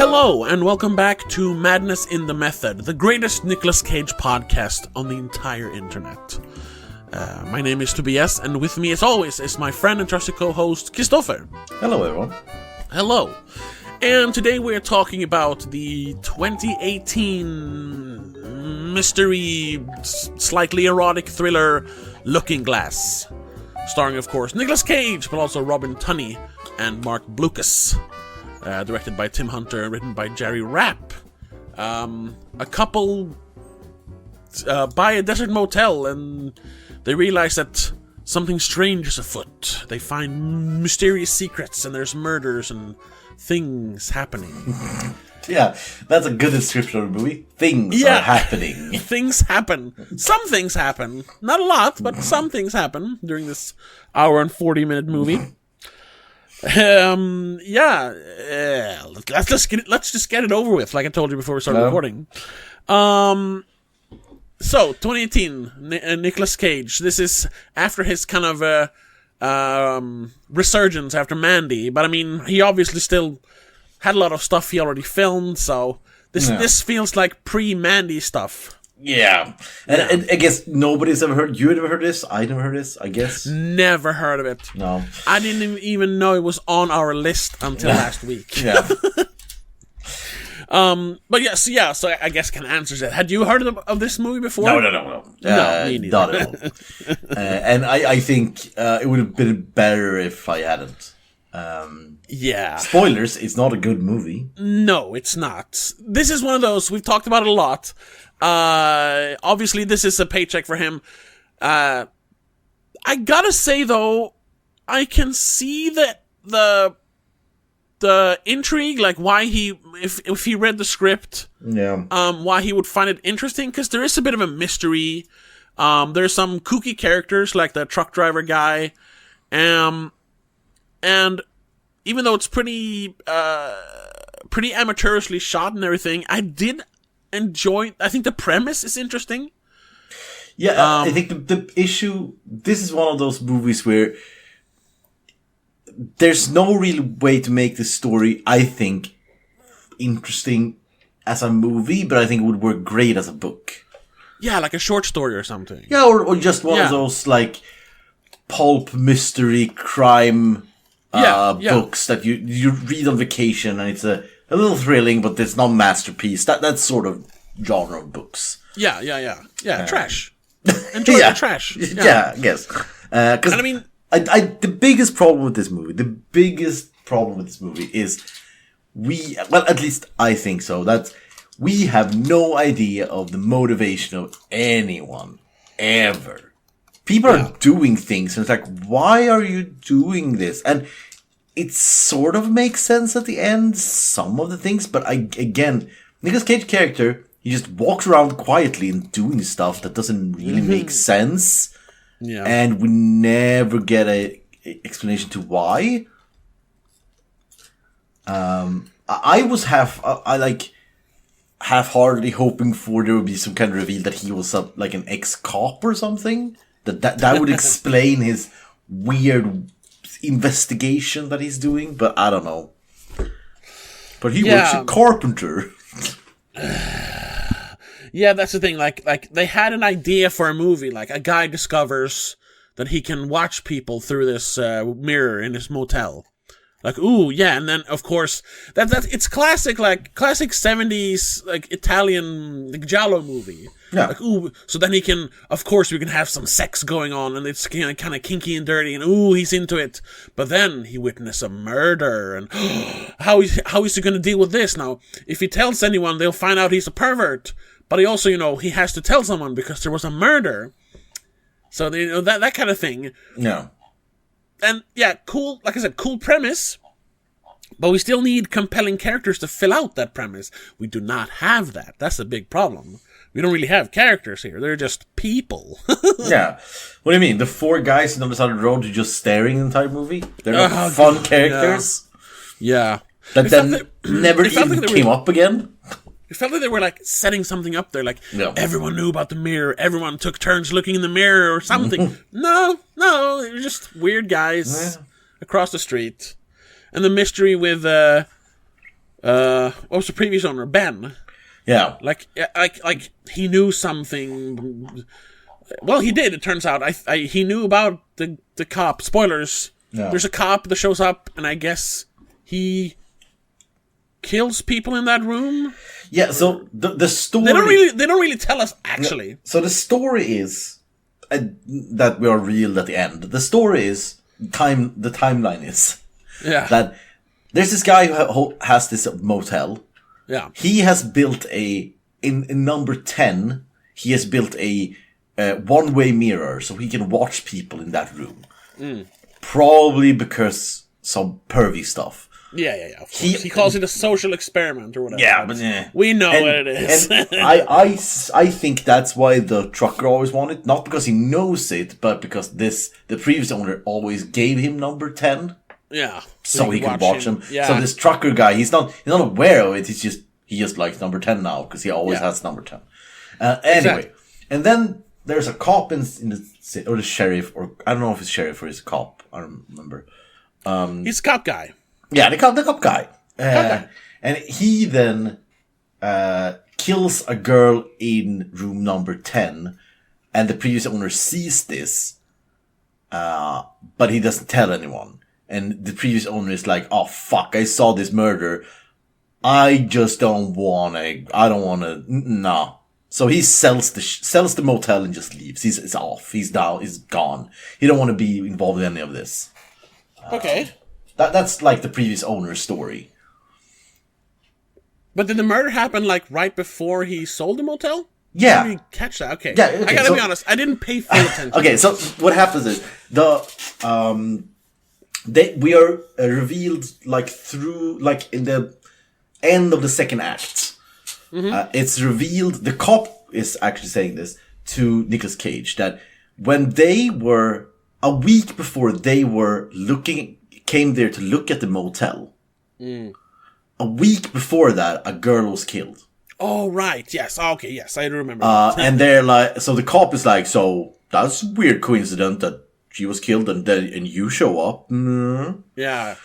Hello, and welcome back to Madness in the Method, the greatest Nicolas Cage podcast on the entire internet. My name is Tobias, and with me, as always, is my friend and trusted co-host, Christopher. Hello, everyone. Hello. And today we're talking about the 2018 mystery, slightly erotic thriller, Looking Glass. Starring, of course, Nicolas Cage, but also Robin Tunney and Mark Blucas. Directed by Tim Hunter, written by Jerry Rapp. A couple buy a desert motel and they realize that something strange is afoot. They find mysterious secrets and there's murders and things happening. Yeah, that's a good description of the movie. Things are happening. Things happen. Some things happen. Not a lot, but some things happen during this hour and 40-minute movie. Let's just get it over with, like I told you before we started recording. So 2018, Nicolas Cage. This is after his kind of resurgence after Mandy, but I mean, he obviously still had a lot of stuff he already filmed. So this feels like pre-Mandy stuff. Yeah. And I guess nobody's ever heard. You never heard this? I never heard this, I guess. Never heard of it. No. I didn't even know it was on our list until last week. Yeah. But so I guess can answer that. Had you heard of this movie before? No. No, me neither. Not at all. And I think it would have been better if I hadn't. Spoilers, it's not a good movie. No, it's not. This is one of those, we've talked about it a lot. Obviously this is a paycheck for him. I gotta say though, I can see that the intrigue, like why he, if he read the script, why he would find it interesting, because there is a bit of a mystery. There's some kooky characters like the truck driver guy, and even though it's pretty amateurishly shot and everything, I did enjoy. I think the premise is interesting. Yeah, I think the issue. This is one of those movies where there's no real way to make the story, I think, interesting as a movie, but I think it would work great as a book. Yeah, like a short story or something. Yeah, or just one of those like pulp mystery crime books that you read on vacation, and it's a little thrilling, but it's not a masterpiece. That sort of genre of books. Yeah. Trash. Enjoy the trash. Yeah, I guess. Because I mean, the biggest problem with this movie is at least I think so, that we have no idea of the motivation of anyone ever. People are doing things, and it's like, why are you doing this? And it sort of makes sense at the end, some of the things, but again, Nicolas Cage character, he just walks around quietly and doing stuff that doesn't really make sense. Yeah. And we never get a explanation to why. I was half-heartedly hoping for there would be some kind of reveal that he was like an ex-cop or something. That would explain his weird investigation that he's doing, but I don't know. But he works a carpenter. Yeah, that's the thing. Like they had an idea for a movie. Like a guy discovers that he can watch people through this mirror in his motel. Like, ooh, yeah, and then of course it's classic 70s like Italian giallo movie. Yeah. Like, ooh, so then he can, of course, we can have some sex going on, and it's kind of kinky and dirty, and ooh, he's into it. But then he witnessed a murder, and how is he going to deal with this now? If he tells anyone, they'll find out he's a pervert. But he also, he has to tell someone because there was a murder. So that kind of thing. Yeah. And yeah, cool. Like I said, cool premise. But we still need compelling characters to fill out that premise. We do not have that. That's the big problem. We don't really have characters here. They're just people. Yeah. What do you mean? The four guys on the side of the road are just staring the entire movie? They're not fun characters? Yeah. That then never even came up again? It felt like they were like setting something up there. Like everyone knew about the mirror. Everyone took turns looking in the mirror or something. No. They were just weird guys across the street. And the mystery with what was the previous owner? Ben. Yeah. Like he knew something. Well, he did. It turns out, he knew about the cop. Spoilers. Yeah. There's a cop that shows up, and I guess he kills people in that room. Yeah. So the story they don't really tell us actually. So the story is that we are revealed at the end. The story is the timeline is that there's this guy who has this motel. Yeah. He has built in number 10. He has built a one-way mirror so he can watch people in that room. Probably because some pervy stuff. Yeah. Of course. He calls it a social experiment or whatever. Yeah, but we know what it is. And I think that's why the trucker always wanted, not because he knows it, but because the previous owner always gave him number 10. Yeah. So he could watch him. Yeah. So this trucker guy, he's not aware of it. He just likes number 10 now because he always has number 10. Anyway, exactly. And then there's a cop in the or the sheriff, or I don't know if it's sheriff or it's a cop. I don't remember. He's a cop guy. Yeah, the cop guy. And he then kills a girl in room number 10, and the previous owner sees this, but he doesn't tell anyone. And the previous owner is like, "Oh fuck! I saw this murder. I just don't wanna. I don't wanna. No." So he sells the motel and just leaves. He's off. He's down. He's gone. He don't want to be involved in any of this. Okay. That's like the previous owner's story. But did the murder happen like right before he sold the motel? Yeah. How did you catch that? Okay. Yeah, okay, I gotta be honest. I didn't pay full attention. Okay, so what happens is we are revealed in the end of the second act. Mm-hmm. It's revealed. The cop is actually saying this to Nicolas Cage that when they were a week before they were came there to look at the motel. A week before that, a girl was killed. Oh right, yes, okay, yes, I remember. And they're like, so the cop is like, so that's a weird coincidence that she was killed and you show up. Yeah,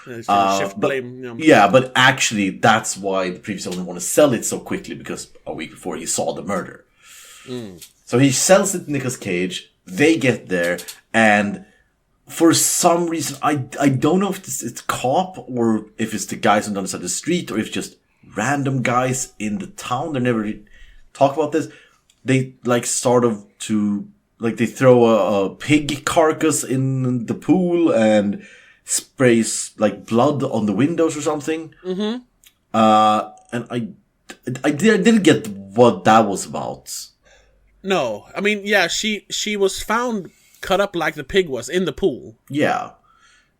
shift blame. Yeah, but actually, that's why the previous owner wanted to sell it so quickly, because a week before he saw the murder. So he sells it to Nicolas Cage. They get there, and for some reason, I don't know if it's cop or if it's the guys on the other side of the street or if it's just random guys in the town. They never really talk about this. They they throw a pig carcass in the pool and sprays like blood on the windows or something. Mm-hmm. And I didn't get what that was about. No, I mean, yeah, she was found cut up like the pig was in the pool. Yeah.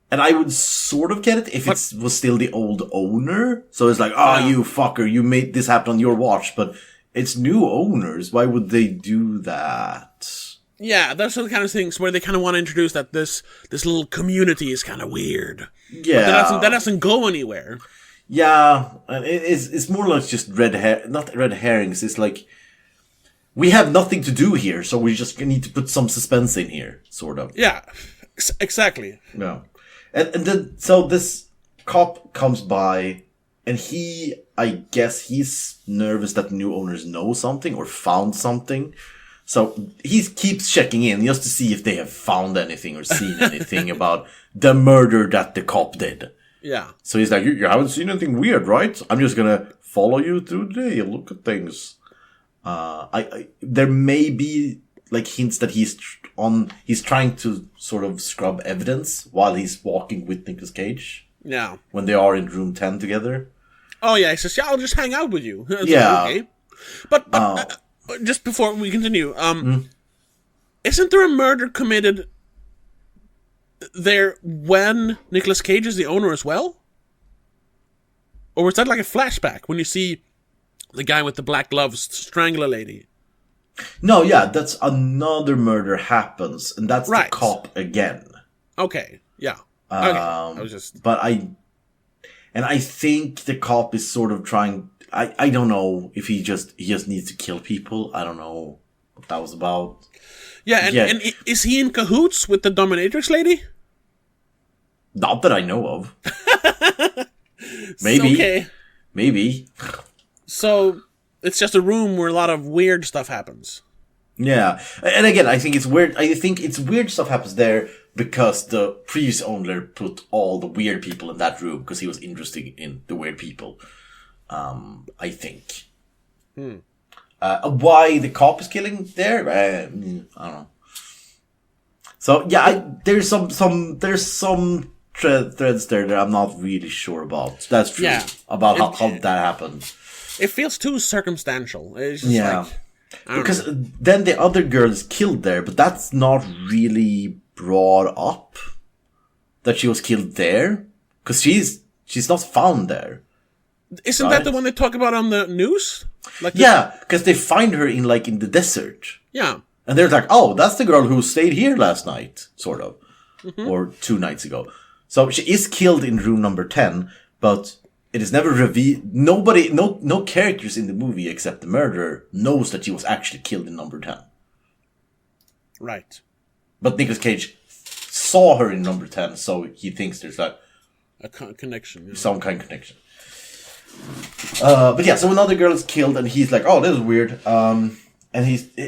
And I would sort of get it if it was still the old owner. So it's like, you fucker, you made this happen on your watch. But it's new owners. Why would they do that? Yeah, those are the kind of things where they kind of want to introduce that this little community is kind of weird. Yeah. But that doesn't go anywhere. Yeah. It's more like just not red herrings. It's like, we have nothing to do here, so we just need to put some suspense in here, sort of. Yeah, exactly. Yeah. And then, so this cop comes by, and I guess he's nervous that the new owners know something or found something. So he keeps checking in just to see if they have found anything or seen anything about the murder that the cop did. Yeah. So he's like, you haven't seen anything weird, right? I'm just gonna follow you through the day and look at things. There may be like hints that he's trying to sort of scrub evidence while he's walking with Nicolas Cage. Yeah. When they are in room 10 together. Oh yeah, he says, "Yeah, I'll just hang out with you." Yeah. Like, okay. But just before we continue, isn't there a murder committed there when Nicolas Cage is the owner as well? Or was that like a flashback when you see the guy with the black gloves strangle a lady? No, yeah, that's another murder happens, and that's right. The cop again. Okay, yeah. Okay. I was just... But I think the cop is sort of trying. I don't know if he just needs to kill people. I don't know what that was about. Yeah, and is he in cahoots with the dominatrix lady? Not that I know of. Maybe. Okay. Maybe. So it's just a room where a lot of weird stuff happens. Yeah, and again, I think it's weird. I think it's weird stuff happens there because the previous owner put all the weird people in that room because he was interested in the weird people. I think. Why the cop is killing there? I don't know. So yeah, there's some threads there that I'm not really sure about. That's true. Yeah. About how that happened. It feels too circumstantial. It's just like, because then the other girl is killed there, but that's not really brought up that she was killed there, because she's not found there. Isn't that the one they talk about on the news? Like because they find her in the desert. Yeah. And they're like, oh, that's the girl who stayed here last night, sort of. Or 2 nights ago. So she is killed in room number 10, but it is never revealed. Nobody, no characters in the movie except the murderer knows that she was actually killed in number 10. Right. But Nicolas Cage saw her in number 10, so he thinks there's a connection. Yeah. Some kind of connection. But yeah, so another girl is killed, and he's like, oh, this is weird. And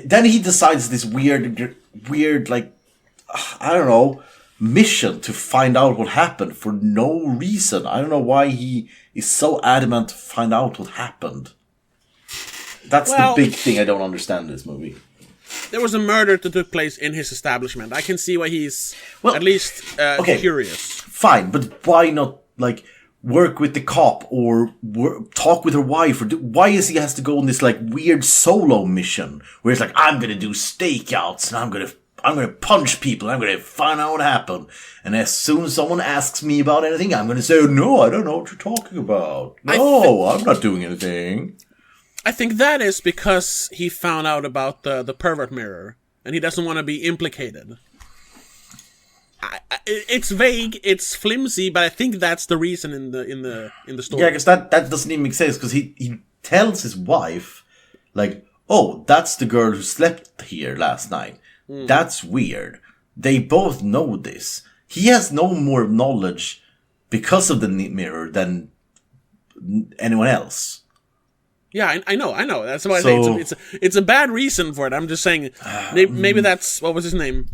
then he decides this weird, like, I don't know, mission to find out what happened for no reason. I don't know why he is so adamant to find out what happened. That's the big thing I don't understand in this movie. There was a murder that took place in his establishment. I can see why he's at least curious. Fine, but why not, like, work with the cop or talk with her wife? Or why is he has to go on this like weird solo mission where it's like, I'm gonna do stakeouts and I'm gonna punch people and I'm gonna find out what happened, and as soon as someone asks me about anything, I'm gonna say, no, I don't know what you're talking about. No, I'm not doing anything. I think that is because he found out about the pervert mirror and he doesn't want to be implicated. It's vague, it's flimsy, but I think that's the reason in the story. Yeah, because that doesn't even make sense, because he tells his wife, like, oh, that's the girl who slept here last night. That's weird. They both know this. He has no more knowledge because of the mirror than anyone else. Yeah, I know. That's why I say it's a bad reason for it. I'm just saying, maybe that's, what was his name?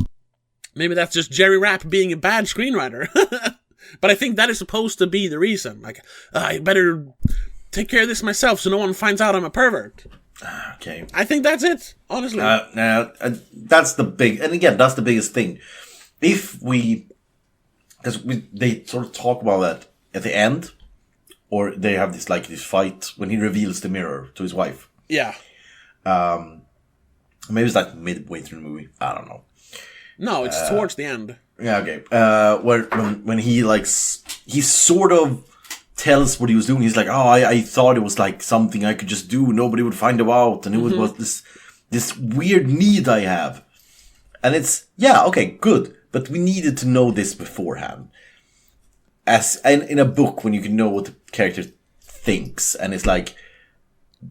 Maybe that's just Jerry Rapp being a bad screenwriter. But I think that is supposed to be the reason. Like, I better take care of this myself so no one finds out I'm a pervert. Okay. I think that's it, honestly. That's the biggest thing. If they sort of talk about that at the end, or they have this fight when he reveals the mirror to his wife. Yeah. Maybe it's like midway through the movie. I don't know. No, it's towards the end. Yeah, okay. When he he sort of tells what he was doing. He's like, oh, I thought it was like something I could just do. Nobody would find out. And it was this weird need I have. And it's, yeah, okay, good. But we needed to know this beforehand. As in a book, when you can know what the character thinks. And it's like,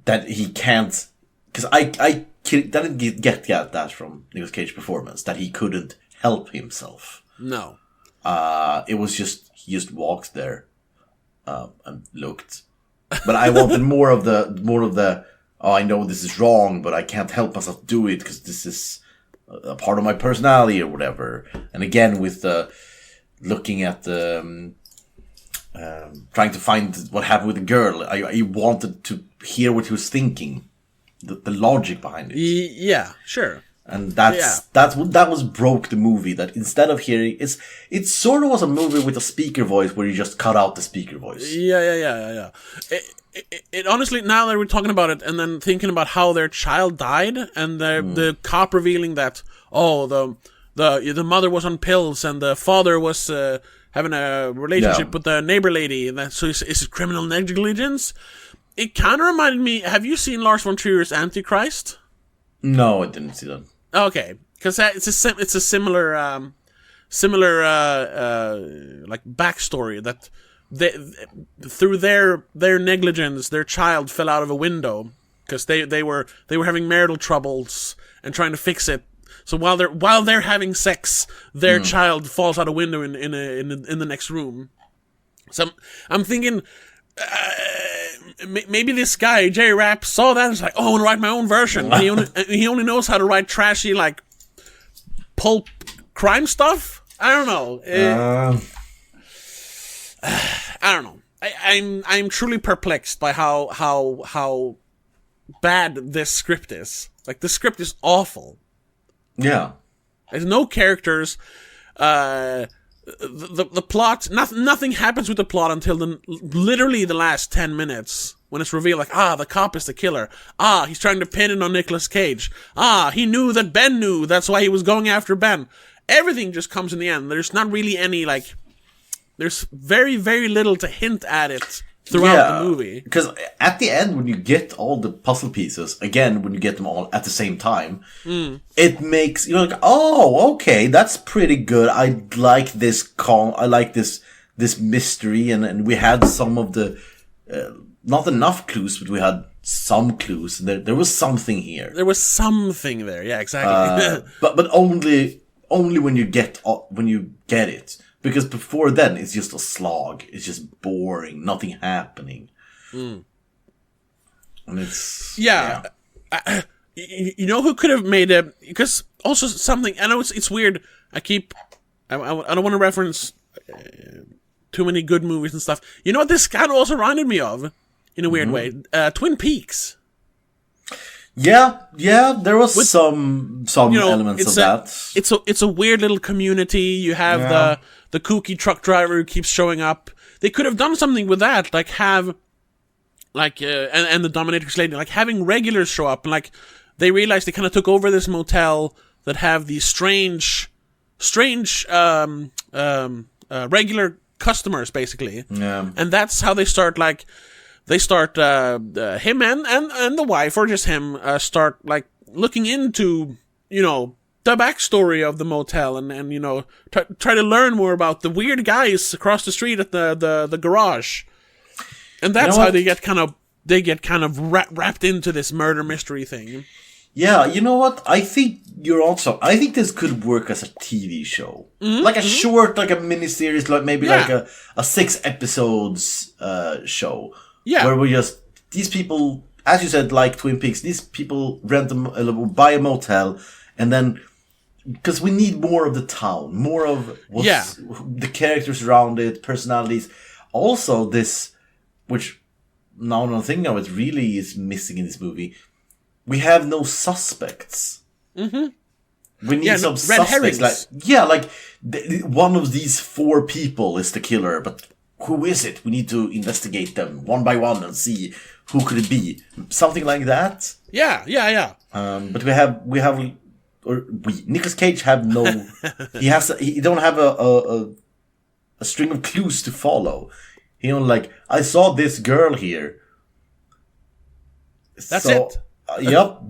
that he can't, because I didn't get that from Nicolas Cage's performance, that he couldn't help himself. No. It was just, he just walked there, and looked. But I wanted more of the, oh, I know this is wrong, but I can't help myself do it because this is a part of my personality or whatever. And again, with looking at the, trying to find what happened with the girl, I wanted to hear what he was thinking. The logic behind it. Yeah, sure. And that was broke the movie. That instead of hearing, it sort of was a movie with a speaker voice where you just cut out the speaker voice. Yeah. It honestly, now that we're talking about it, and then thinking about how their child died, and the cop revealing that the mother was on pills and the father was having a relationship with the neighbor lady, and that, so is it criminal negligence? It kind of reminded me. Have you seen Lars von Trier's Antichrist? No, I didn't see that. Okay, because it's a similar like backstory that through their negligence, their child fell out of a window because they were having marital troubles and trying to fix it. So while they're having sex, their child falls out a window in the next room. So I'm thinking. maybe this guy J. Rapp saw that and was like, oh, I want to write my own version. He only knows how to write trashy like pulp crime stuff. I don't know. I don't know. I'm truly perplexed by how bad this script is. Like, the script is awful. Yeah. There's no characters. The plot, nothing happens with the plot until literally the last 10 minutes, when it's revealed, like, the cop is the killer. He's trying to pin it on Nicolas Cage. He knew that Ben knew, that's why he was going after Ben. Everything just comes in the end. There's not really any, like, there's very, very little to hint at it throughout the movie. Because at the end, when you get all the puzzle pieces, again, when you get them all at the same time, it makes, you're like, oh, okay, that's pretty good. I like this I like this mystery, and we had some of the, not enough clues, but we had some clues. There was something here. There was something there, yeah, exactly. but only when you get it. Because before then, it's just a slog. It's just boring. Nothing happening. And it's... Yeah. You know who could have made it? Because also something... I know it's weird. I don't want to reference too many good movies and stuff. You know what this kind of also reminded me of? In a weird way. Twin Peaks. Yeah, there was some elements of that. It's a weird little community. You have the kooky truck driver who keeps showing up. They could have done something with that, like have, like, and the dominatrix lady, like having regulars show up, and like they realized they kind of took over this motel that have these strange, regular customers basically. Yeah, and that's how they start like. They start, him and the wife, or just him, start, like, looking into, the backstory of the motel and try to learn more about the weird guys across the street at the garage. And that's how they get kind of wrapped into this murder mystery thing. Yeah, you know what? I think this could work as a TV show. Like a short, like a miniseries, like maybe like a 6 episodes, show. Yeah. Where we these people, as you said, like Twin Peaks, these people buy a motel, and then, because we need more of the town, more of the characters around it, personalities. Also this, which now I'm thinking of it, really is missing in this movie. We have no suspects. Mm-hmm. We need some suspects. Like, one of these 4 people is the killer, but who is it? We need to investigate them one by one and see who could it be. Something like that. Yeah. But Nicolas Cage have no. He don't have a string of clues to follow. He only like, I saw this girl here. That's it. Yep.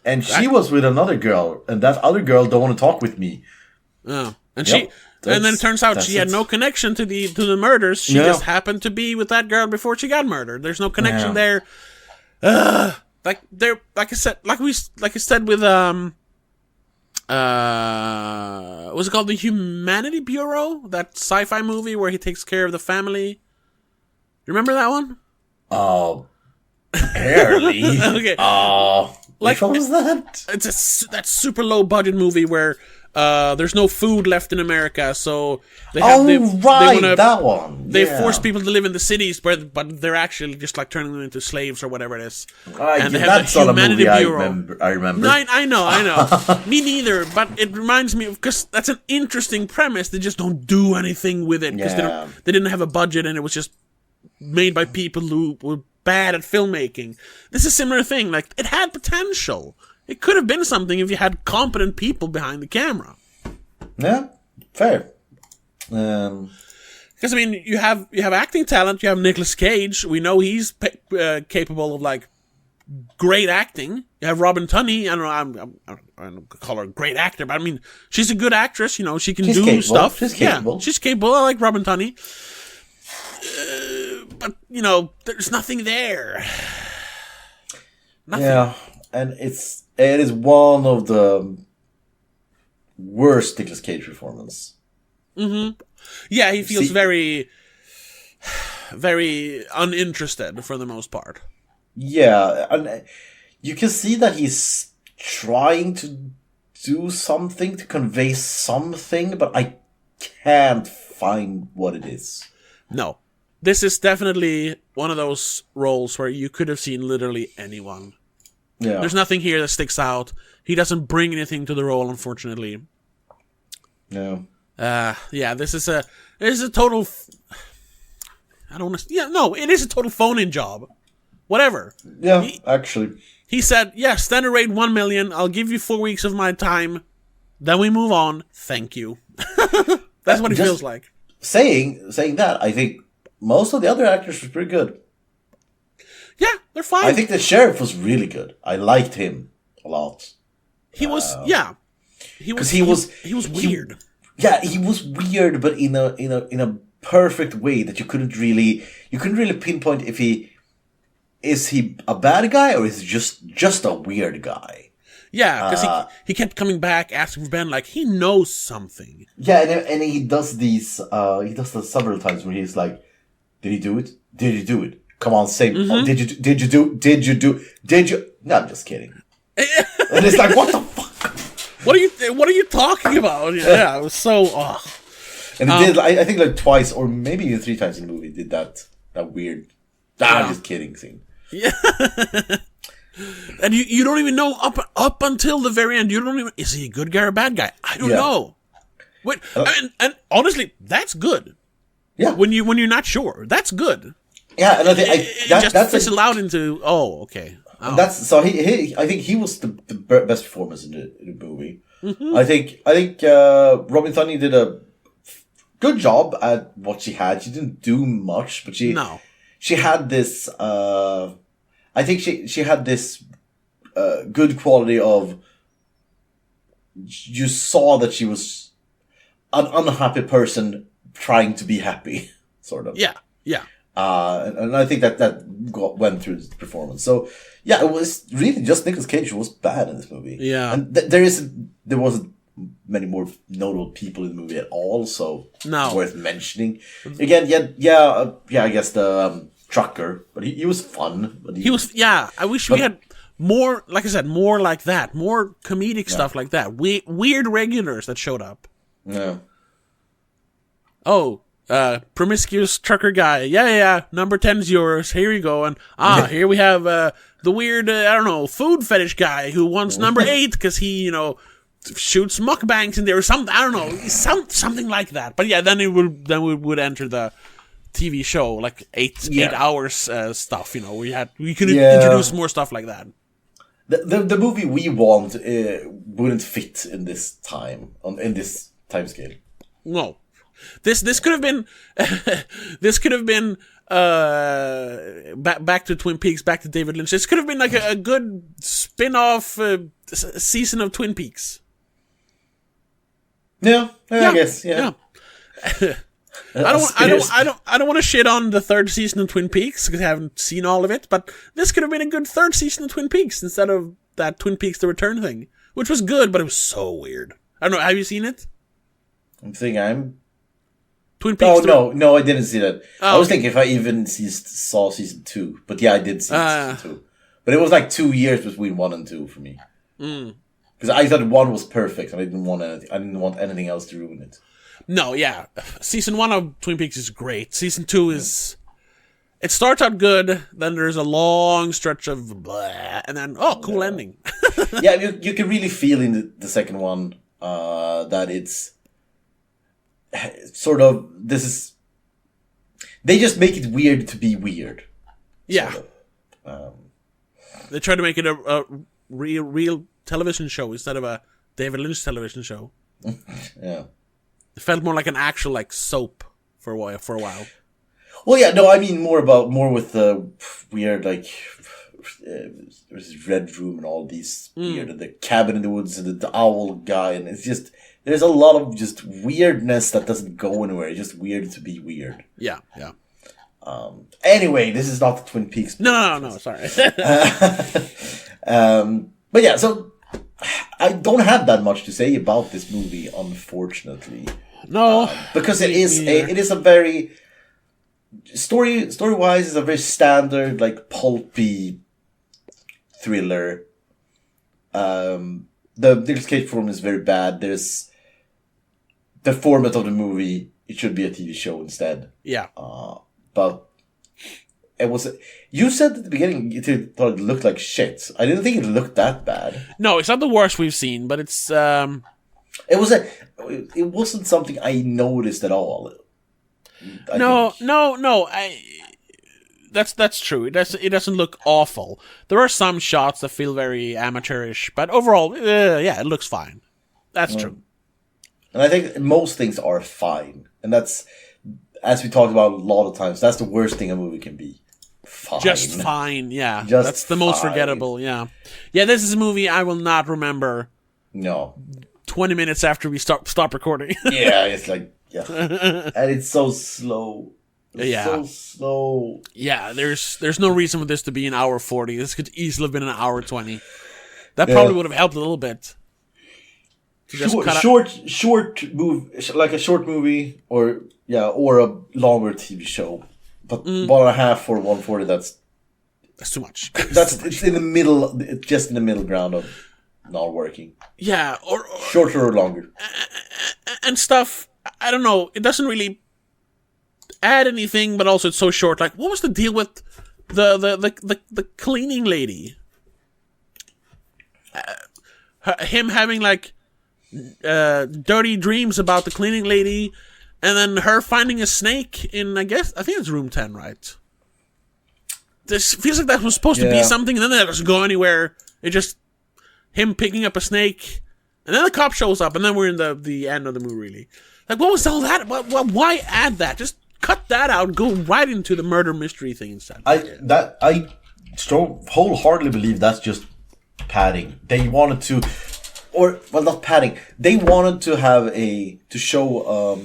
And she was with another girl, and that other girl don't want to talk with me. Oh, and and then it turns out she had no connection to the murders. She just happened to be with that girl before she got murdered. There's no connection there. Like I said with what's it called? The Humanity Bureau, that sci-fi movie where he takes care of the family. You remember that one? Oh, barely. Okay. Oh, what was that? It's that super low budget movie where there's no food left in America, so they that one. They force people to live in the cities, but they're actually just like turning them into slaves or whatever it is. And they have the Humanity Bureau. I remember. I know. Me neither. But it reminds me of, because that's an interesting premise. They just don't do anything with it because they didn't have a budget, and it was just made by people who were bad at filmmaking. This is a similar thing. Like, it had potential. It could have been something if you had competent people behind the camera. Yeah, fair. Because, I mean, you have acting talent. You have Nicolas Cage. We know he's capable of, like, great acting. You have Robin Tunney. I don't call her a great actor, but I mean, she's a good actress. She can do capable. stuff. She's capable. Yeah, she's capable. I like Robin Tunney. But, there's nothing there. Nothing. Yeah, and it is one of the worst Nicolas Cage performance. Mm-hmm. Yeah, he feels very... very uninterested for the most part. Yeah, and you can see that he's trying to do something, to convey something, but I can't find what it is. No. This is definitely one of those roles where you could have seen literally anyone. Yeah. There's nothing here that sticks out. He doesn't bring anything to the role, unfortunately. No. Yeah, this is a total... I don't want to... Yeah, no, it is a total phone-in job. Whatever. Yeah, actually. He said, yeah, standard rate 1 million. I'll give you 4 weeks of my time. Then we move on. Thank you. That's what it feels like. Saying that, I think most of the other actors were pretty good. Yeah, they're fine. I think the sheriff was really good. I liked him a lot. He was, yeah. He was weird. He was weird, but in a perfect way that you couldn't really pinpoint if is he a bad guy or is he just a weird guy. Yeah, because he kept coming back asking for Ben, like he knows something. Yeah, and he does these he does that several times where he's like, did he do it? Did you do it? Come on, say, oh, did you? No, I'm just kidding. And it's like, what the fuck? What are you talking about? Yeah, it was so. And it did. I think like twice or maybe even 3 times in the movie. It did that weird. I'm just kidding scene. Yeah. And you don't even know up until the very end. You don't even, is he a good guy or a bad guy? I don't know. Wait, and honestly, that's good. Yeah. When you're not sure, that's good. Yeah, and I think that's fizzled into. Oh, okay. Oh. That's so he I think he was the best performance in the movie. Mm-hmm. I think Robin Tunney did a good job at what she had. She didn't do much, but she had this. I think she had this good quality of. You saw that she was an unhappy person trying to be happy, sort of. Yeah. And I think that went through the performance. So yeah, it was really just Nicolas Cage who was bad in this movie. Yeah, and there wasn't many more notable people in the movie at all, so it's worth mentioning. Again, I guess the trucker, but he was fun. But he was. Yeah, I wish we had more. Like I said, more like that, more comedic stuff like that. Weird regulars that showed up. Yeah. Oh. Promiscuous trucker guy. Yeah. Number 10's yours. Here you go. And here we have the weird, food fetish guy who wants number 8 because he, shoots mukbangs in there or something. I don't know, something like that. But yeah, then we would enter the TV show like 8 hours stuff. We could introduce more stuff like that. The movie we want wouldn't fit in this time scale. No. This could have been back to Twin Peaks, back to David Lynch. This could have been like a good spin-off season of Twin Peaks. I guess. Yeah. I don't want to shit on the 3rd season of Twin Peaks because I haven't seen all of it, but this could have been a good 3rd season of Twin Peaks instead of that Twin Peaks: The Return thing, which was good, but it was so weird. I don't know. Have you seen it? I'm thinking Twin Peaks. Oh, no, I didn't see that. I was thinking if I even saw season 2. But yeah, I did see season 2. But it was like 2 years between 1 and 2 for me. Because I thought 1 was perfect and I didn't want anything else to ruin it. No, yeah. Season 1 of Twin Peaks is great. Season 2 is... It starts out good, then there's a long stretch of blah, and then, cool ending. Yeah, you can really feel in the second one that it's... sort of, they just make it weird to be weird. Yeah. Sort of. They try to make it a real television show instead of a David Lynch television show. Yeah. It felt more like an actual like soap for a while. Well, yeah, no, I mean more with the weird like there's this red room and all these weird, the cabin in the woods and the owl guy, and it's just. There's a lot of just weirdness that doesn't go anywhere. It's just weird to be weird. Yeah. Anyway, this is not the Twin Peaks. No, sorry. But yeah, so I don't have that much to say about this movie, unfortunately. No, because it is a very story wise, is a very standard, like, pulpy thriller. The Nicolas Cage performance is very bad. There's the format of the movie. It should be a TV show instead. Yeah. But it was. You said at the beginning you thought it looked like shit. I didn't think it looked that bad. No, it's not the worst we've seen, but it's. It wasn't something I noticed at all. No. That's true. It doesn't look awful. There are some shots that feel very amateurish, but overall, it looks fine. That's true. And I think most things are fine, and that's, as we talked about a lot of times, that's the worst thing a movie can be. Fine. Just fine, yeah. Just that's the most forgettable, yeah. Yeah, this is a movie I will not remember. No. 20 minutes after we stop recording. Yeah, it's like, yeah. And it's so slow. So slow. Yeah, there's no reason for this to be an hour 40. This could easily have been an hour 20. That probably would have helped a little bit. Short move, like a short movie, or a longer TV show. But 1.5 or 140, that's too much. It's in the middle, just in the middle ground of not working. Yeah, or shorter or longer. And stuff, I don't know, it doesn't really add anything, but also it's so short. Like, what was the deal with the cleaning lady? Him having, like, dirty dreams about the cleaning lady, and then her finding a snake in, I think it's room 10, right? This feels like that was supposed to be something, and then that doesn't go anywhere. It just, him picking up a snake, and then the cop shows up, and then we're in the end of the movie, really. Like, what was all that? Why add that? Just cut that out and go right into the murder mystery thing instead. I wholeheartedly believe that's just padding. They wanted to, not padding. They wanted to have to show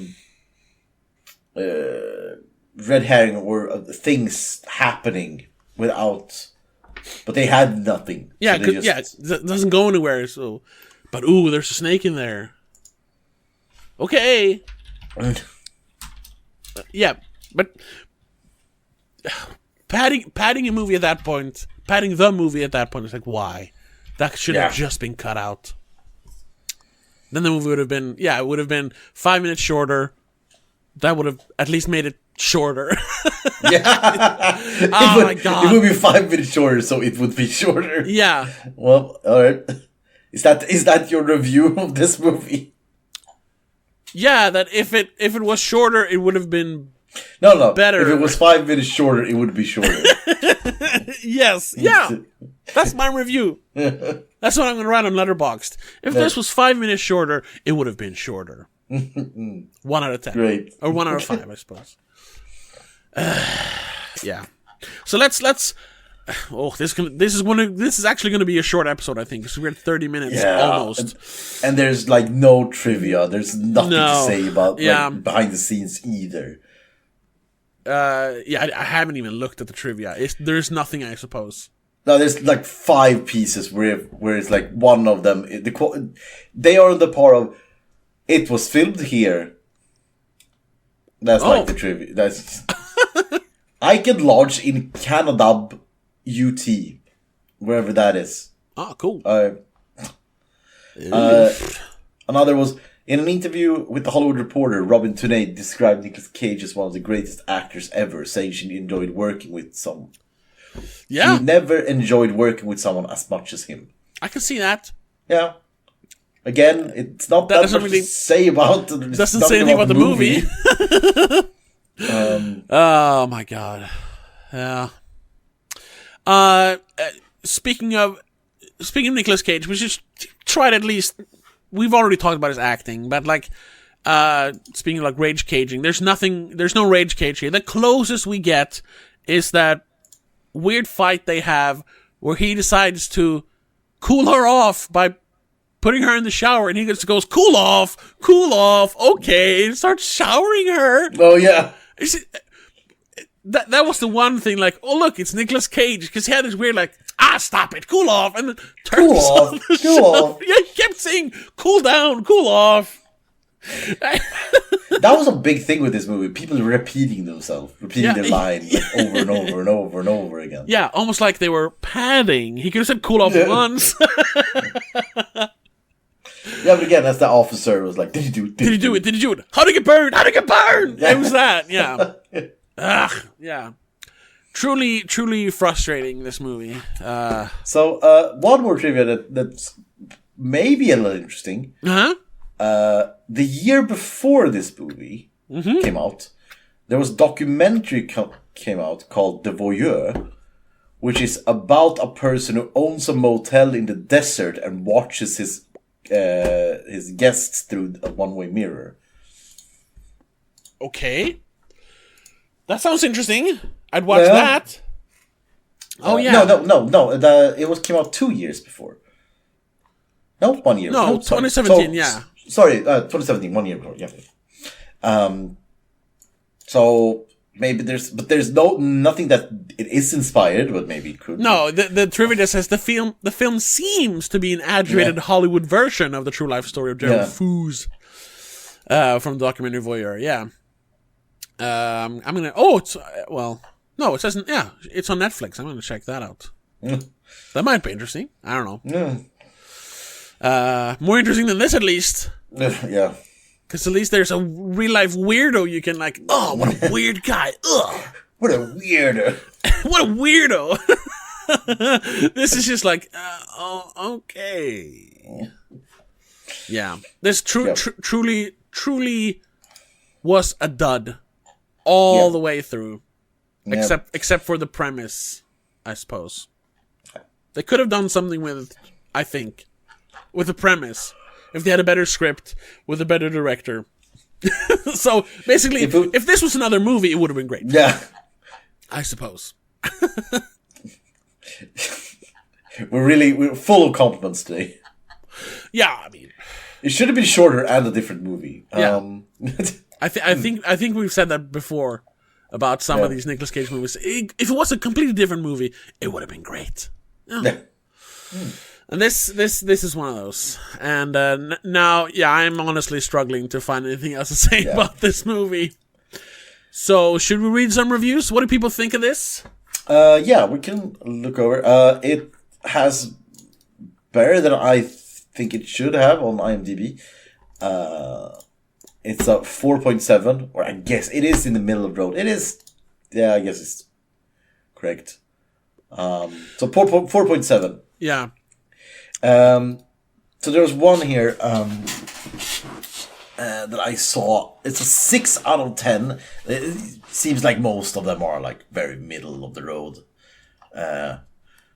red herring or things happening without, but they had nothing. Yeah, so it doesn't go anywhere. So, but there's a snake in there. Okay. Yeah, but padding a movie at that point, padding the movie at that point is like, why? That should have just been cut out. Then the movie would have been, it would have been 5 minutes shorter. That would have at least made it shorter. My God. It would be 5 minutes shorter, so it would be shorter. Yeah. Well, alright. Is that your review of this movie? Yeah, that if it was shorter, it would have been better. If it was 5 minutes shorter, it would be shorter. Yes, yeah. That's my review. That's what I'm going to write on Letterboxd. If this was 5 minutes shorter, it would have been shorter. 1 out of 10. Great. Or 1 out of 5, I suppose. Yeah. So let's. Oh, this is actually going to be a short episode, I think, because we're at 30 minutes almost. And there's like no trivia. There's nothing to say about behind the scenes either. I haven't even looked at the trivia. There's nothing, I suppose. No, there's like 5 pieces where it's like one of them. They are the part of it was filmed here. That's like the trivia. That's I can lodge in Canada. UT, wherever that is. Oh, cool. Another was, in an interview with the Hollywood Reporter, Robin Tunney described Nicolas Cage as one of the greatest actors ever, saying she enjoyed working with someone. Yeah. She never enjoyed working with someone as much as him. I can see that. Yeah. Again, it's not that much to say about. Doesn't say anything about the movie. Oh my God. Yeah. Speaking of Nicolas Cage, we should try to at least. We've already talked about his acting, but like, speaking of like rage caging, there's no rage cage here. The closest we get is that weird fight they have where he decides to cool her off by putting her in the shower, and he just goes, cool off, okay, and starts showering her. Oh yeah. That was the one thing, like, oh look, it's Nicolas Cage, because he had this weird, like, stop it, cool off, and then turns cool off. Yeah, he kept saying, cool down, cool off. That was a big thing with this movie. People repeating themselves, repeating their line like, over and over and over and over again. Yeah, almost like they were padding. He could have said cool off once. Yeah, but again, as the officer was like, did you do it? Did you do it? Did you do it? How'd it get burned? How'd it get burned? Yeah. It was that, yeah. Ugh, yeah. Truly, truly frustrating, this movie. So, one more trivia that's maybe a little interesting. Uh-huh. The year before this movie came out, there was a documentary came out called The Voyeur, which is about a person who owns a motel in the desert and watches his guests through a one-way mirror. Okay. That sounds interesting. I'd watch that. Oh, yeah. No. It came out 2 years before. No, 1 year. No, 2017, yeah. Sorry, 2017, 1 year before, yeah. So maybe there's nothing that it is inspired, but maybe it could. No, the trivia says the film seems to be an exaggerated Hollywood version of the true life story of Gerald Foos from the documentary Voyeur. Yeah. I'm gonna. Oh, it's no, it says it's on Netflix. I'm gonna check that out. That might be interesting. I don't know. More interesting than this, at least. Yeah. Because at least there's a real life weirdo you can like. Oh, what a weird guy! Ugh. What a weirdo! What a weirdo! This is just like, okay. Yeah, this truly was a dud all the way through, except for the premise, I suppose. They could have done something with, I think, with the premise. If they had a better script with a better director. So basically, if this was another movie, it would have been great. Yeah. I suppose. We're full of compliments today. Yeah, I mean, it should have been shorter and a different movie. Yeah. I think we've said that before about some of these Nicolas Cage movies. If it was a completely different movie, it would have been great. Yeah. And this is one of those. And now, I'm honestly struggling to find anything else to say about this movie. So, should we read some reviews? What do people think of this? We can look over. It has better than I think it should have on IMDb. It's a 4.7, or I guess it is in the middle of the road. It is, I guess it's correct. So 4.7. Yeah. So there was one here that I saw. It's a 6 out of 10. It seems like most of them are like very middle of the road. But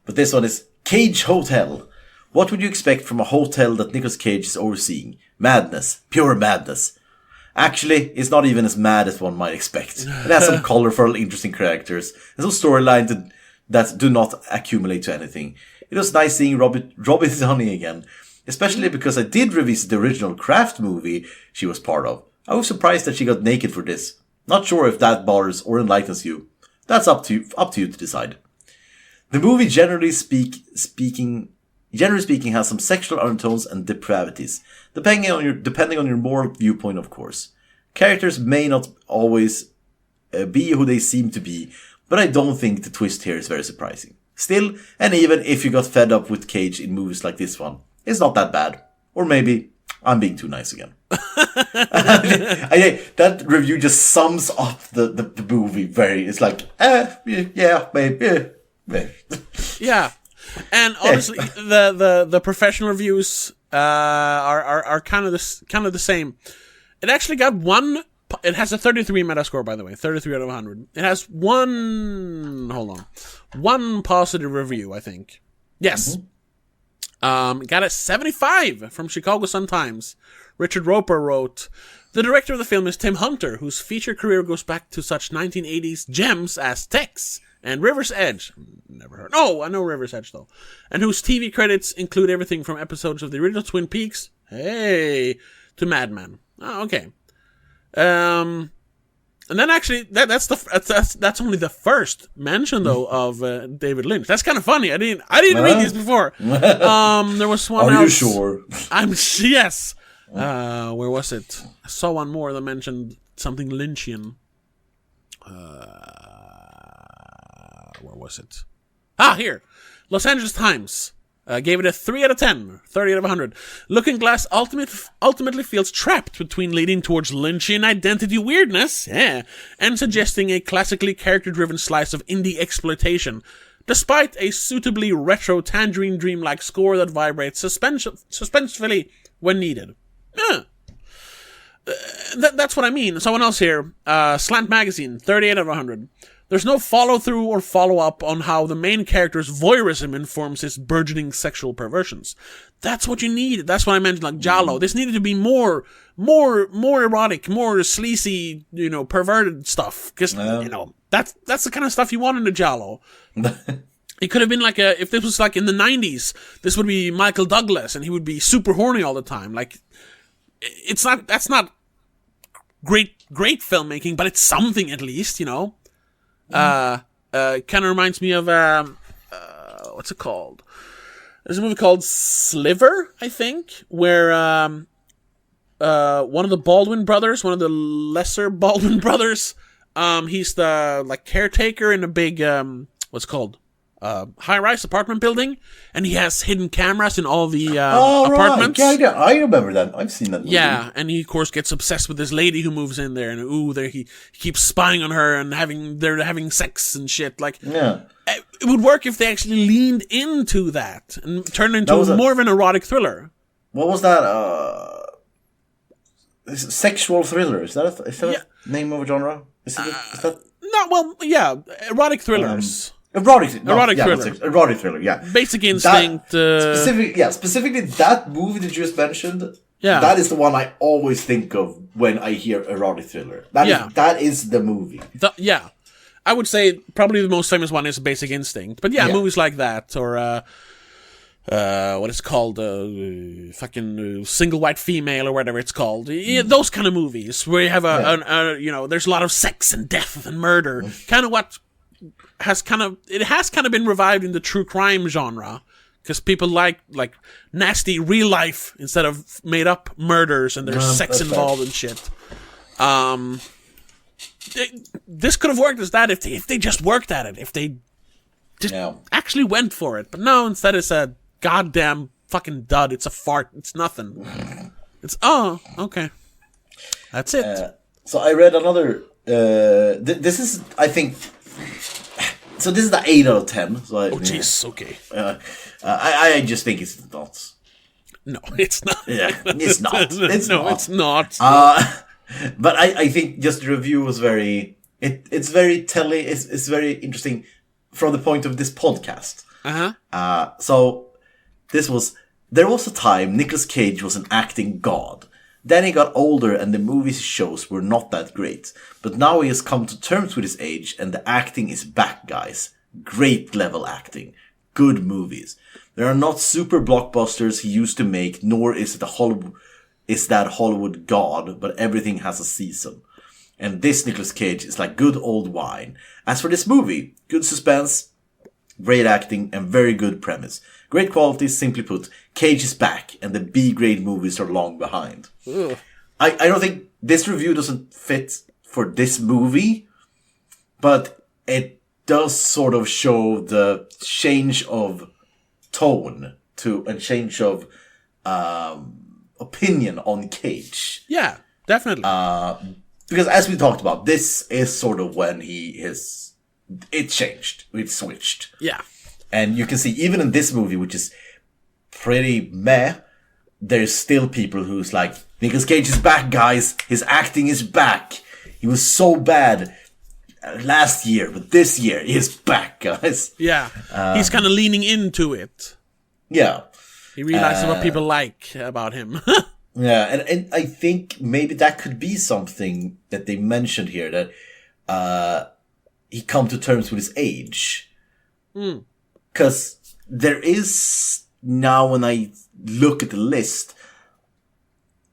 this one is Cage Hotel. What would you expect from a hotel that Nicolas Cage is overseeing? Madness. Pure madness. Actually, it's not even as mad as one might expect. It has some colorful, interesting characters and some storylines that do not accumulate to anything. It was nice seeing Robbie Downey again, especially because I did revisit the original Craft movie she was part of. I was surprised that she got naked for this. Not sure if that bothers or enlightens you. That's up to you to decide. The movie generally speaking has some sexual undertones and depravities, depending on your moral viewpoint, of course. Characters may not always be who they seem to be, but I don't think the twist here is very surprising. Still, and even if you got fed up with Cage in movies like this one, it's not that bad. Or maybe I'm being too nice again. That review just sums up the movie very. It's like, maybe. Yeah, and honestly, the professional reviews are kind of the same. It actually got one. It has a 33 Metascore, by the way, 33 out of 100. It has one positive review, I think. Yes. Got a 75 from Chicago Sun-Times. Richard Roper wrote, the director of the film is Tim Hunter, whose feature career goes back to such 1980s gems as Tex and River's Edge. Never heard. Oh, I know River's Edge, though. And whose TV credits include everything from episodes of the original Twin Peaks, to Mad Men. Oh, okay. And then actually, that's only the first mention though of David Lynch. That's kind of funny. I didn't read these before. There was one. Are else. you sure? Yes. Where was it? I saw one more that mentioned something Lynchian. Where was it? Here. Los Angeles Times gave it a 3 out of 10, 30 out of 100. Looking Glass ultimately feels trapped between leading towards Lynchian identity weirdness, and suggesting a classically character-driven slice of indie exploitation, despite a suitably retro Tangerine Dream-like score that vibrates suspensefully when needed. That's what I mean. Someone else here, Slant Magazine, 38 out of 100. There's no follow-through or follow-up on how the main character's voyeurism informs his burgeoning sexual perversions. That's what you need. That's what I mentioned, like Giallo. This needed to be more erotic, more sleazy, perverted stuff. Because, that's the kind of stuff you want in a Giallo. It could have been like if this was like in the 90s, this would be Michael Douglas, and he would be super horny all the time. Like, that's not great filmmaking, but it's something at least, kind of reminds me of what's it called? There's a movie called Sliver, I think, where one of the Baldwin brothers, one of the lesser Baldwin brothers, he's the caretaker in a big what's it called? High-rise apartment building, and he has hidden cameras in all the apartments. Right. Yeah, I remember that. I've seen that movie. Yeah, and he, of course, gets obsessed with this lady who moves in there, and he keeps spying on her, and they're having sex and shit. Like, yeah. It would work if they actually leaned into that and turned it into more of an erotic thriller. What was that? Sexual thriller. Is that a name of a genre? Is that? No, well, yeah, erotic thrillers. Erotic thriller. Erotic thriller, yeah. Basic Instinct. Specifically that movie that you just mentioned. Yeah. That is the one I always think of when I hear erotic thriller. That is the movie. I would say probably the most famous one is Basic Instinct. But movies like that, or what is called, fucking Single White Female, or whatever it's called. Those kind of movies where you have there's a lot of sex and death and murder. Kind of what has kind of been revived in the true crime genre, because people like nasty real life instead of made up murders, and there's sex involved and shit. This could have worked as that if they just worked at it, if they just actually went for it. But no, instead it's a goddamn fucking dud. It's a fart. It's nothing. It's okay. That's it. So I read another. This is, I think. So this is the 8 out of 10. So jeez, okay. I just think it's not. No, it's not. Yeah, it's not. It's not. But I think just the review was very. It's very telling. It's very interesting from the point of this podcast. So there was a time Nicolas Cage was an acting god. Then he got older and the movies he shows were not that great. But now he has come to terms with his age and the acting is back, guys. Great level acting. Good movies. There are not super blockbusters he used to make, nor is that Hollywood god, but everything has a season. And this Nicolas Cage is like good old wine. As for this movie, good suspense, great acting, and very good premise. Great quality, simply put. Cage is back, and the B-grade movies are long behind. I don't think this review doesn't fit for this movie, but it does sort of show the change of tone and change of opinion on Cage. Yeah, definitely. Because as we talked about, this is sort of when it changed. It switched. Yeah. And you can see, even in this movie, which is pretty meh, there's still people who's like, Nicolas Cage is back, guys. His acting is back. He was so bad last year, but this year he is back, guys. Yeah. He's kind of leaning into it. Yeah. He realizes what people like about him. Yeah, and I think maybe that could be something that they mentioned here, that he come to terms with his age. Because there is, now when I look at the list,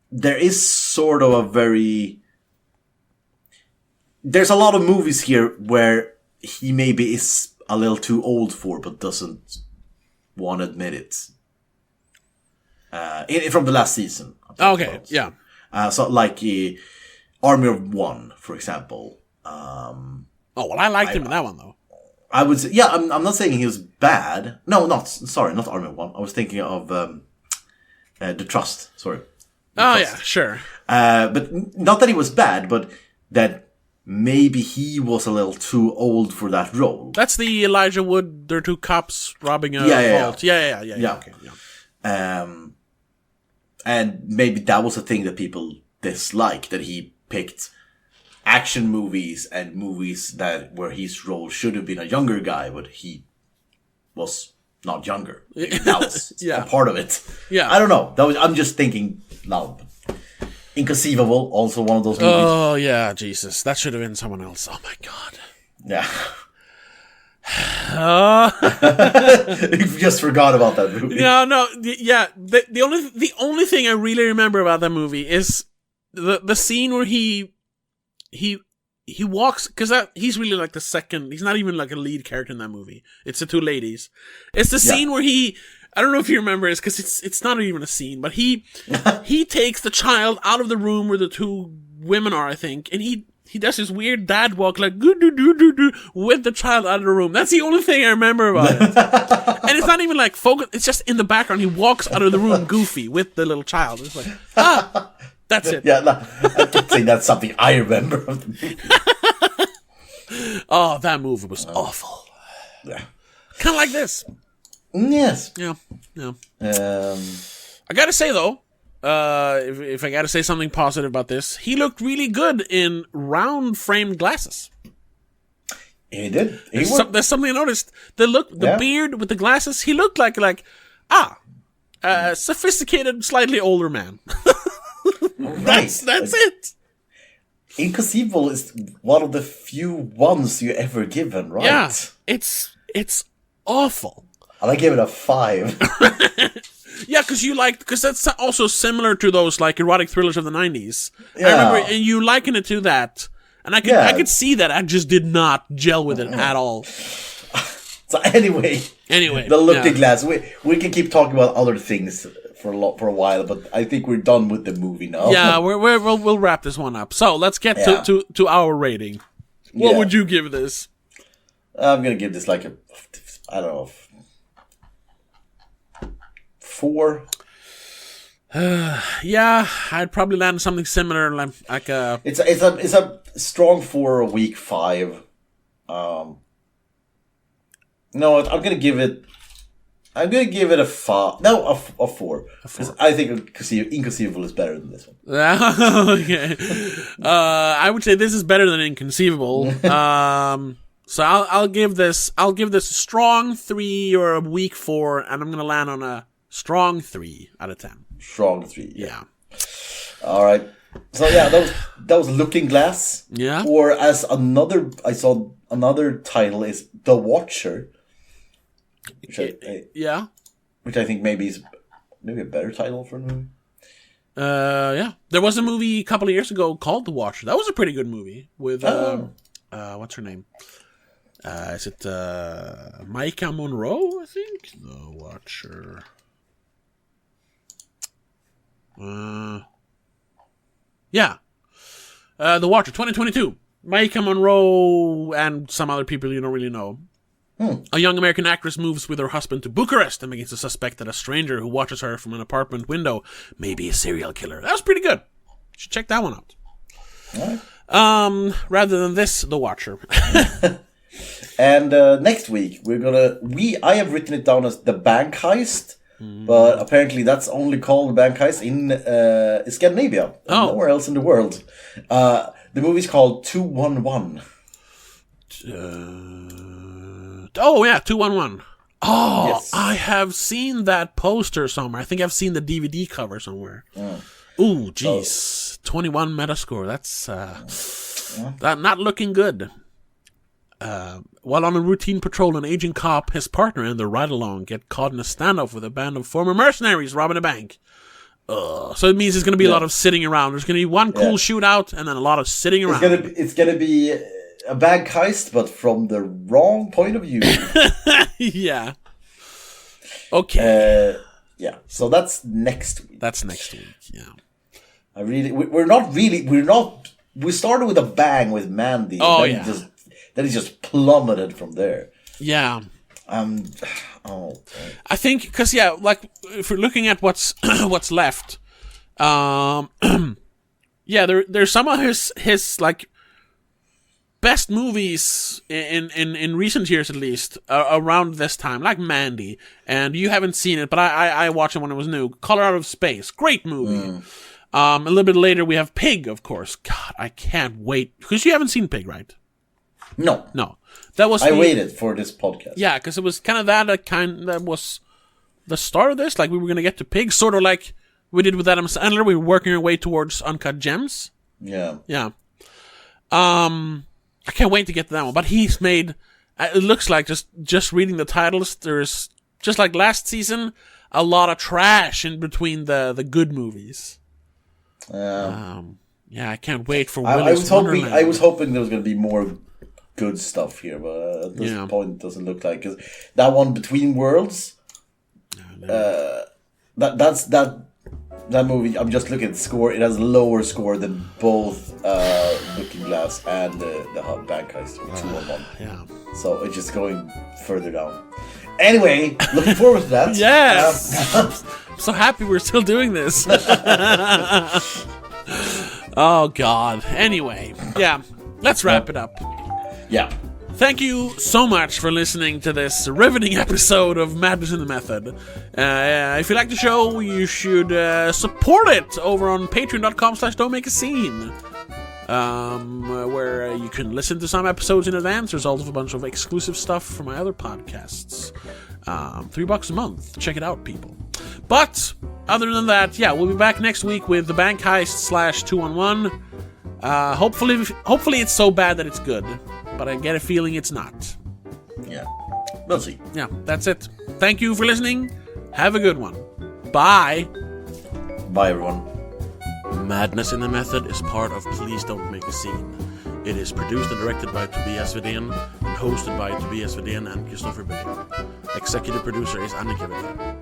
there is sort of there's a lot of movies here where he maybe is a little too old for, but doesn't want to admit it. from the last season. Okay, yeah. So like Army of One, for example. Oh well, I liked him in that one though. I would say, yeah. I'm not saying he was bad. No, not Army of One. I was thinking of The Trust. Sorry. Yeah, sure. But not that he was bad, but that maybe he was a little too old for that role. That's the Elijah Wood. There are two cops robbing a vault. Yeah. Okay, yeah. And maybe that was a thing that people disliked, that he picked action movies and movies where his role should have been a younger guy, but he was not younger. Maybe that was a part of it. Yeah, I don't know. I'm just thinking loud. Inconceivable, also one of those movies. Oh yeah, Jesus, that should have been someone else. Oh my God. Yeah. You just forgot about that movie. No. Yeah. The only thing I really remember about that movie is the scene where he walks, because he's really like the second. He's not even like a lead character in that movie. It's the two ladies. It's the scene where I don't know if you remember this, because it's not even a scene, but he takes the child out of the room where the two women are, I think, and he does this weird dad walk, like with the child out of the room. That's the only thing I remember about it. And it's not even like focus. It's just in the background. He walks out of the room goofy with the little child. It's like, that's it. Yeah, no, I can't say that's something I remember of the movie. Oh, that movie was awful. Yeah. Kind of like this. Yes. Yeah. I gotta say though, if I gotta say something positive about this, he looked really good in round framed glasses. He did. There's something I noticed. The beard with the glasses. He looked like sophisticated, slightly older man. Right. That's it. Inconceivable is one of the few ones you ever given, right? Yeah, it's awful. And I gave it a 5. Yeah, because that's also similar to those like erotic thrillers of the 90s. Yeah. I remember, and you liken it to that, and I could see that. I just did not gel with it at all. So anyway, the looking glass. We can keep talking about other things for a while, but I think we're done with the movie now. Yeah, we'll wrap this one up. So let's get to our rating. What would you give this? I'm gonna give this like I don't know, 4. Yeah, I'd probably land something similar, like a. It's a strong 4 or weak 5. No, I'm gonna give it a 5. No, a 4. Because I think Inconceivable is better than this one. Okay. I would say this is better than Inconceivable. So I'll give this a strong 3 or a weak 4, and I'm gonna land on a strong 3 out of 10. Strong 3. Yeah. All right. So yeah, that was Looking Glass. Yeah. Or as I saw another title is The Watcher. Which I think maybe is a better title for a movie. Yeah. There was a movie a couple of years ago called The Watcher. That was a pretty good movie with what's her name? Is it Micah Monroe, I think? The Watcher. Yeah. The Watcher, 2022. Micah Monroe and some other people you don't really know. A young American actress moves with her husband to Bucharest and begins to suspect that a stranger who watches her from an apartment window may be a serial killer. That was pretty good. You should check that one out. All right. Rather than this, The Watcher. And next week I have written it down as The Bank Heist, but apparently that's only called Bank Heist in Scandinavia, nowhere else in the world. The movie's called 211. 211. Oh, yes. I have seen that poster somewhere. I think I've seen the DVD cover somewhere. Ooh, jeez. 21 Metascore. That's that not looking good. While on a routine patrol, an aging cop, his partner, and the ride-along get caught in a standoff with a band of former mercenaries robbing a bank. So it means there's going to be a lot of sitting around. There's going to be one cool shootout, and then a lot of sitting around. It's gonna be a bank heist, but from the wrong point of view. Yeah. Okay. Yeah, so that's next week. That's next week, yeah. We started with a bang with Mandy. Oh, and then it just plummeted from there. Yeah. Oh. I think, because, like, if we're looking at what's what's left, there's some of his like, best movies in recent years, at least, around this time, like Mandy. And you haven't seen it, but I watched it when it was new. Color Out of Space, great movie. A little bit later, we have Pig, of course. God, I can't wait. Because you haven't seen Pig, right? No. That was I waited for this podcast. Yeah, because it was kind of that was the start of this. Like, we were going to get to Pig, sort of like we did with Adam Sandler. We were working our way towards Uncut Gems. Yeah. Yeah. I can't wait to get to that one. But he's made, it looks like, just reading the titles, there's, just like last season, a lot of trash in between the good movies. Yeah, I can't wait for Willy's Wonderland. I was hoping there was going to be more good stuff here, but at this point, it doesn't look like. Cause that one, Between Worlds, that movie, I'm just looking at the score, it has a lower score than both Looking Glass and the Bank Heist, 2-on-1. Yeah. So it's just going further down. Anyway, looking forward to that. Yes! I'm so happy we're still doing this. Oh, God. Anyway, let's wrap it up. Yeah. Thank you so much for listening to this riveting episode of Madness in the Method. If you like the show, you should support it over on patreon.com/don'tmakeascene, where you can listen to some episodes in advance. There's also a bunch of exclusive stuff from my other podcasts. $3 a month. Check it out, people. But other than that, we'll be back next week with the Bank Heist /2-on-1. Hopefully it's so bad that it's good. But I get a feeling it's not. Yeah. We'll see. Yeah, that's it. Thank you for listening. Have a good one. Bye. Bye, everyone. Madness in the Method is part of Please Don't Make a Scene. It is produced and directed by Tobias Vedén and hosted by Tobias Vedén and Christopher Berlin. Executive producer is Annika Vedén.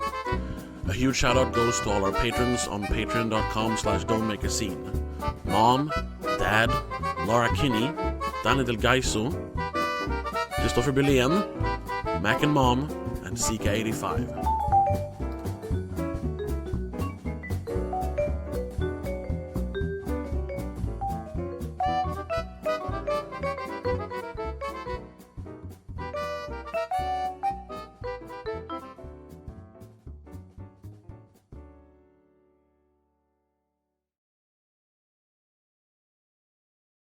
A huge shout out goes to all our patrons on patreon.com/don'tmakeascene. Mom, Dad, Laura Kinney, Danny Del Gaiso, Christopher Berlin, Mac and Mom, and Zika85.